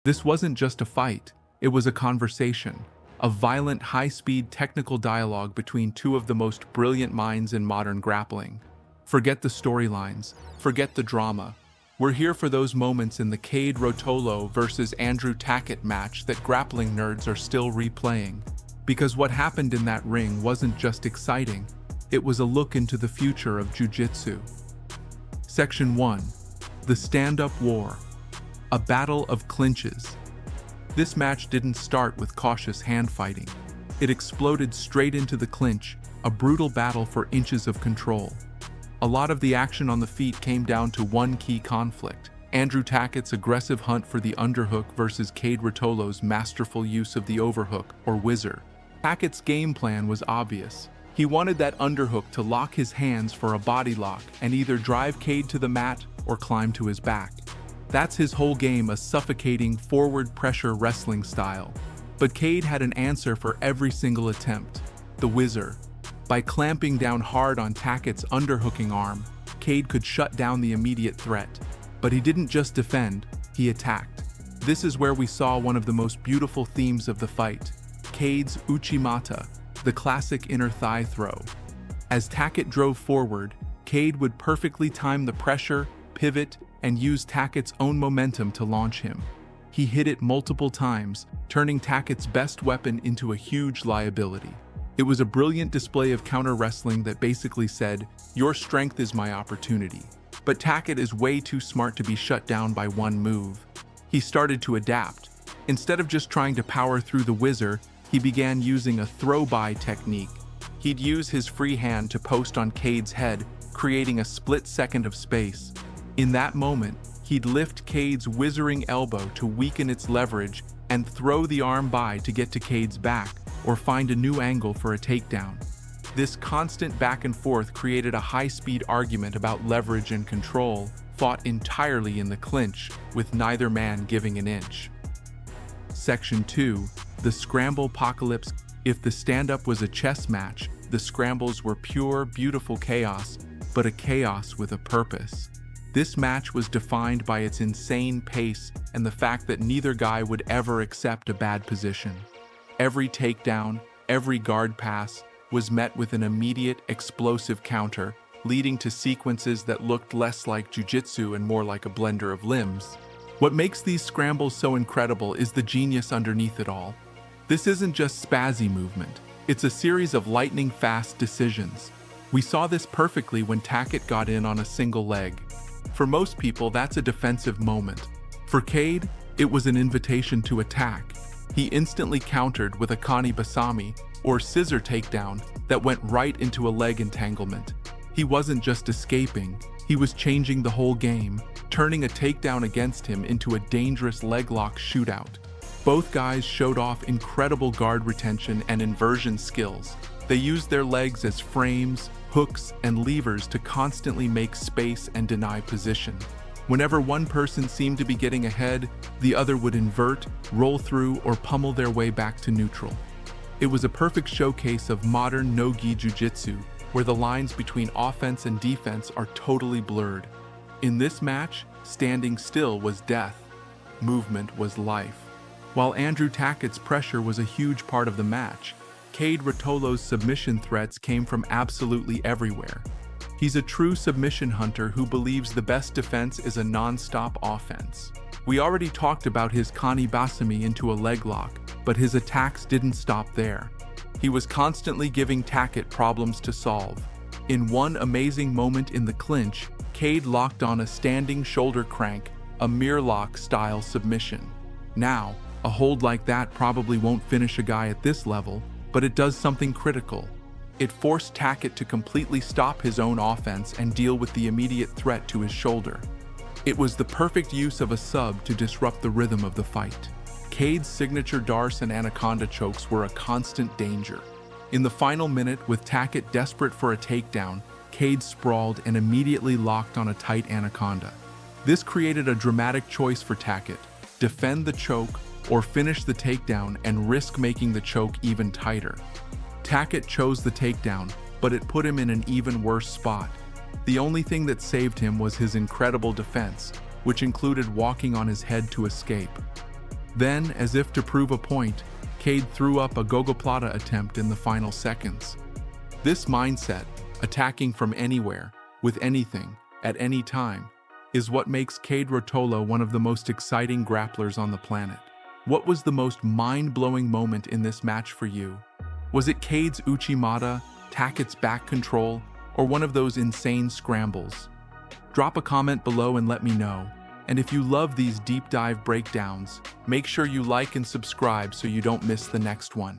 This wasn't just a fight, it was a conversation, a violent, high-speed technical dialogue between two of the most brilliant minds in modern grappling. Forget the storylines, forget the drama. We're here for those moments in the Kade Ruotolo versus Tackett match that grappling nerds are still replaying. Because what happened in that ring wasn't just exciting, it was a look into the future of Jiu-Jitsu. Section 1. The Stand-Up War. A battle of clinches. This match didn't start with cautious hand-fighting. It exploded straight into the clinch, a brutal battle for inches of control. A lot of the action on the feet came down to one key conflict: Tackett's aggressive hunt for the underhook versus Kade Ruotolo's masterful use of the overhook, or whizzer. Tackett's game plan was obvious. He wanted that underhook to lock his hands for a body lock and either drive Kade to the mat or climb to his back. That's his whole game, a suffocating forward pressure wrestling style. But Kade had an answer for every single attempt: the whizzer. By clamping down hard on Tackett's underhooking arm, Kade could shut down the immediate threat. But he didn't just defend, he attacked. This is where we saw one of the most beautiful themes of the fight: Kade's uchimata, the classic inner thigh throw. As Tackett drove forward, Kade would perfectly time the pressure, pivot, and use Tackett's own momentum to launch him. He hit it multiple times, turning Tackett's best weapon into a huge liability. It was a brilliant display of counter-wrestling that basically said, "Your strength is my opportunity." But Tackett is way too smart to be shut down by one move. He started to adapt. Instead of just trying to power through the whizzer, he began using a throw-by technique. He'd use his free hand to post on Kade's head, creating a split second of space. In that moment, he'd lift Kade's whizzering elbow to weaken its leverage and throw the arm by to get to Kade's back or find a new angle for a takedown. This constant back and forth created a high-speed argument about leverage and control, fought entirely in the clinch, with neither man giving an inch. Section 2. The Scramble Apocalypse. If the stand-up was a chess match, the scrambles were pure, beautiful chaos, but a chaos with a purpose. This match was defined by its insane pace and the fact that neither guy would ever accept a bad position. Every takedown, every guard pass, was met with an immediate, explosive counter, leading to sequences that looked less like jiu-jitsu and more like a blender of limbs. What makes these scrambles so incredible is the genius underneath it all. This isn't just spazzy movement, it's a series of lightning-fast decisions. We saw this perfectly when Tackett got in on a single leg. For most people, that's a defensive moment. For Kade, it was an invitation to attack. He instantly countered with a kani basami, or scissor takedown, that went right into a leg entanglement. He wasn't just escaping, he was changing the whole game, turning a takedown against him into a dangerous leg lock shootout. Both guys showed off incredible guard retention and inversion skills. They used their legs as frames, hooks, and levers to constantly make space and deny position. Whenever one person seemed to be getting ahead, the other would invert, roll through, or pummel their way back to neutral. It was a perfect showcase of modern no-gi jiu-jitsu, where the lines between offense and defense are totally blurred. In this match, standing still was death. Movement was life. While Tackett's pressure was a huge part of the match, Kade Ruotolo's submission threats came from absolutely everywhere. He's a true submission hunter who believes the best defense is a non-stop offense. We already talked about his kani basami into a leg lock, but his attacks didn't stop there. He was constantly giving Tackett problems to solve. In one amazing moment in the clinch, Kade locked on a standing shoulder crank, a mirror lock style submission. Now, a hold like that probably won't finish a guy at this level, but it does something critical. It forced Tackett to completely stop his own offense and deal with the immediate threat to his shoulder. It was the perfect use of a sub to disrupt the rhythm of the fight. Kade's signature Darce and Anaconda chokes were a constant danger. In the final minute, with Tackett desperate for a takedown, Kade sprawled and immediately locked on a tight Anaconda. This created a dramatic choice for Tackett: defend the choke or finish the takedown and risk making the choke even tighter. Tackett chose the takedown, but it put him in an even worse spot. The only thing that saved him was his incredible defense, which included walking on his head to escape. Then, as if to prove a point, Kade threw up a gogoplata attempt in the final seconds. This mindset, attacking from anywhere, with anything, at any time, is what makes Kade Ruotolo one of the most exciting grapplers on the planet. What was the most mind-blowing moment in this match for you? Was it Kade's Uchimata, Tackett's back control, or one of those insane scrambles? Drop a comment below and let me know. And if you love these deep dive breakdowns, make sure you like and subscribe so you don't miss the next one.